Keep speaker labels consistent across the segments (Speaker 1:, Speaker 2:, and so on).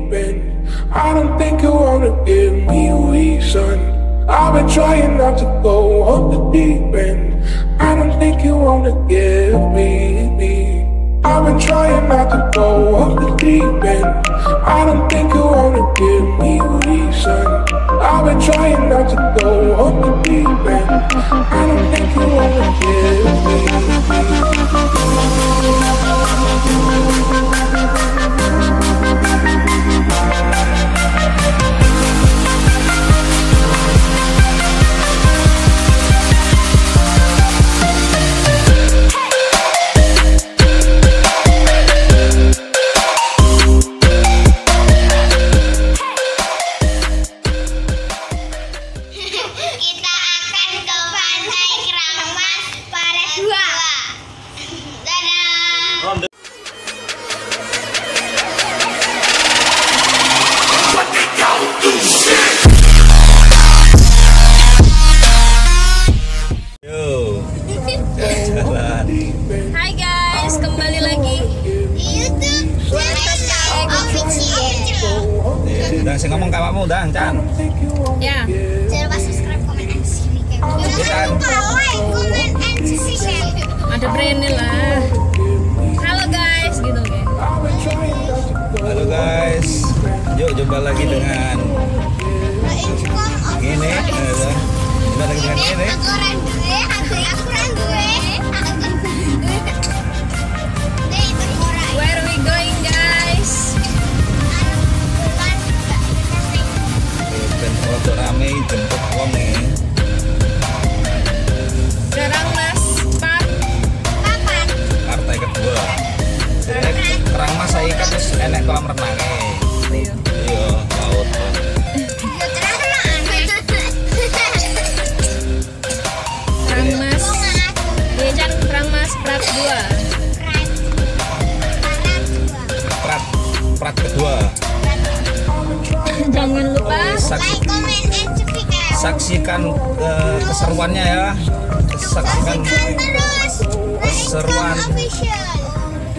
Speaker 1: deep end. I don't think you wanna give me a reason. I've been trying not to go off the deep end. I don't think you wanna give me. I've been trying not to go off the deep end. I don't think you wanna give me a reason. I've been trying not to go off the deep end. I don't think you wanna give me.
Speaker 2: Kita akan ke Pantai Kerang pada 2. Dadah.
Speaker 3: Hai guys, kembali lagi
Speaker 2: Di YouTube Official.
Speaker 4: Udah saya ngomong kakakmu udah, Chan.
Speaker 3: ya.
Speaker 2: Jangan lupa subscribe, komen, and share. Jangan lupa like, comment, and share.
Speaker 3: Ada brandnya lah. Halo guys, gitu kan.
Speaker 4: Halo guys, yuk coba lagi dengan ini. Coba lagi dengan ini.
Speaker 2: Aku orang gue, aku orang gue.
Speaker 3: Where are we going guys?
Speaker 4: Ben foto rame jemput wong nih.
Speaker 3: Kerang mas,
Speaker 4: Partai kedua. Kerang mas saya kan terus enek kolam renangnya. Iya, laut.
Speaker 3: Kerang mas. Iya Chan, kerang mas, prat 2.
Speaker 4: Prat kedua.
Speaker 3: Jangan lupa
Speaker 2: Like, comment, and subscribe.
Speaker 4: Saksikan keseruannya ya. Saksikan
Speaker 2: Terus
Speaker 4: keseruan
Speaker 2: official.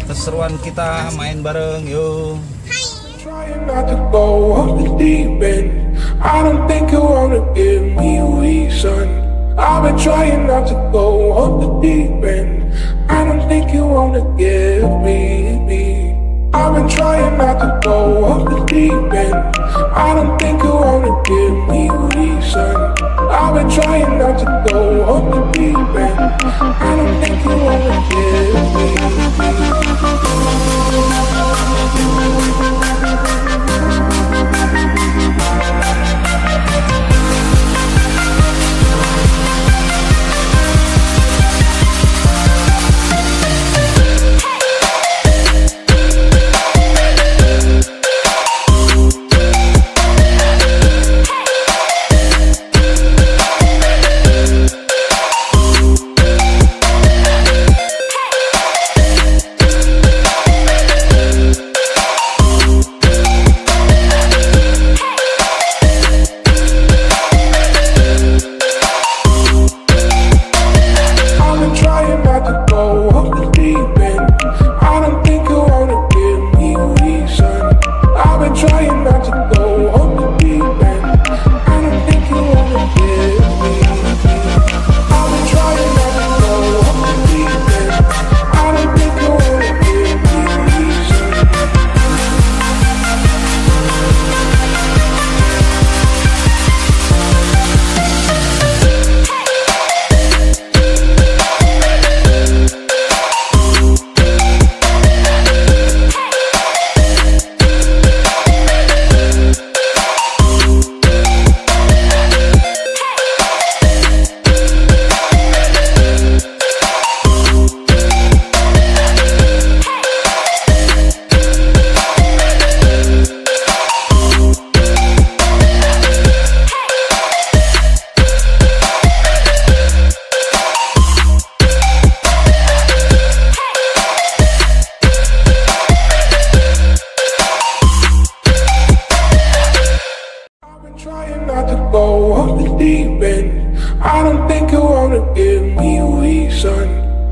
Speaker 4: keseruan kita main bareng yuk.
Speaker 1: Trying not to go off the deep end. I don't think you wanna give me a reason. I've been trying not to go off the deep end. I don't think you wanna give me. I've been trying not to go off the deep end. I don't think you wanna give me a reason. I've been trying not to go off the deep end. I don't think you wanna give me.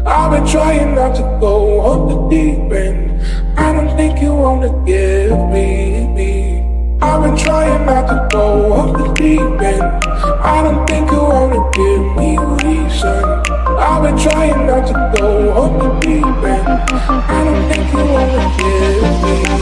Speaker 1: I've been trying not to go off the deep end. I don't think you wanna give me. I've been trying not to go off the deep end. I don't think you wanna give me reason. I've been trying not to go off the deep end. I don't think you wanna give me.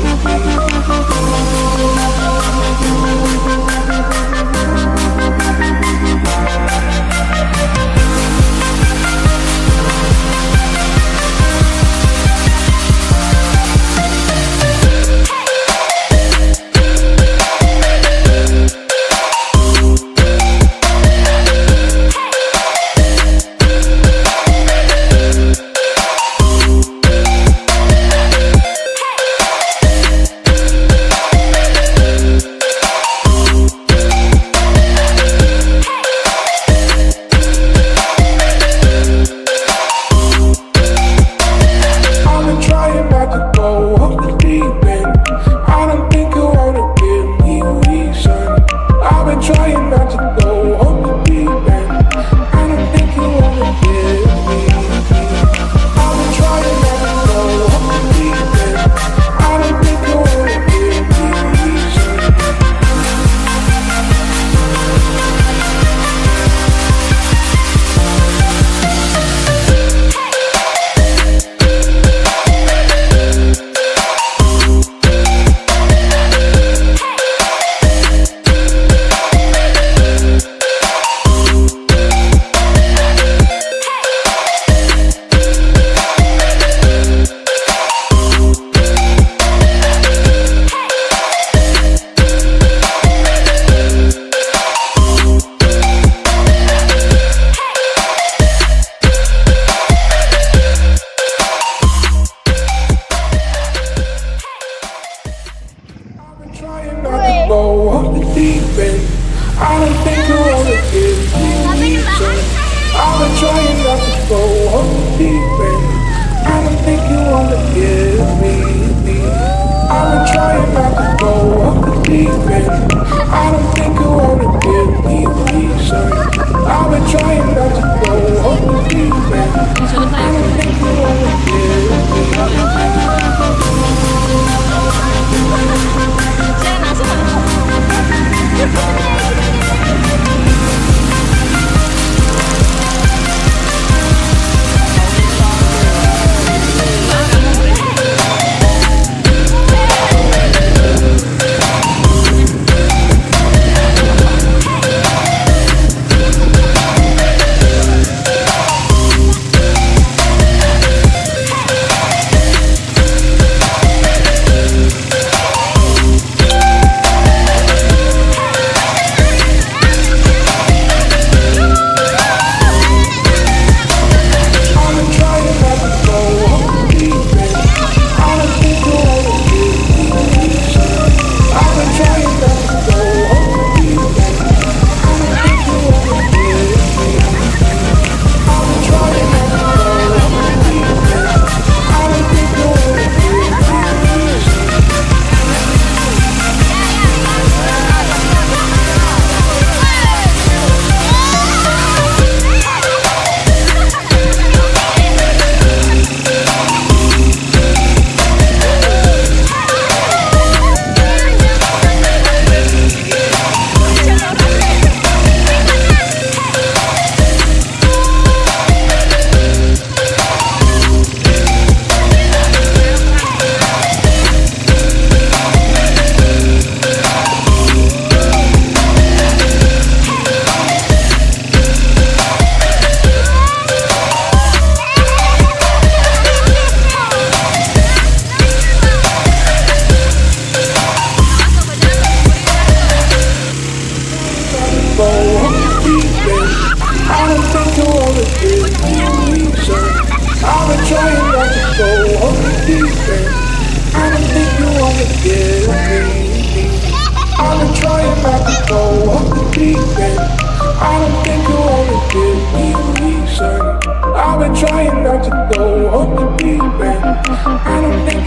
Speaker 1: I've been trying not to go off the deep end. I don't think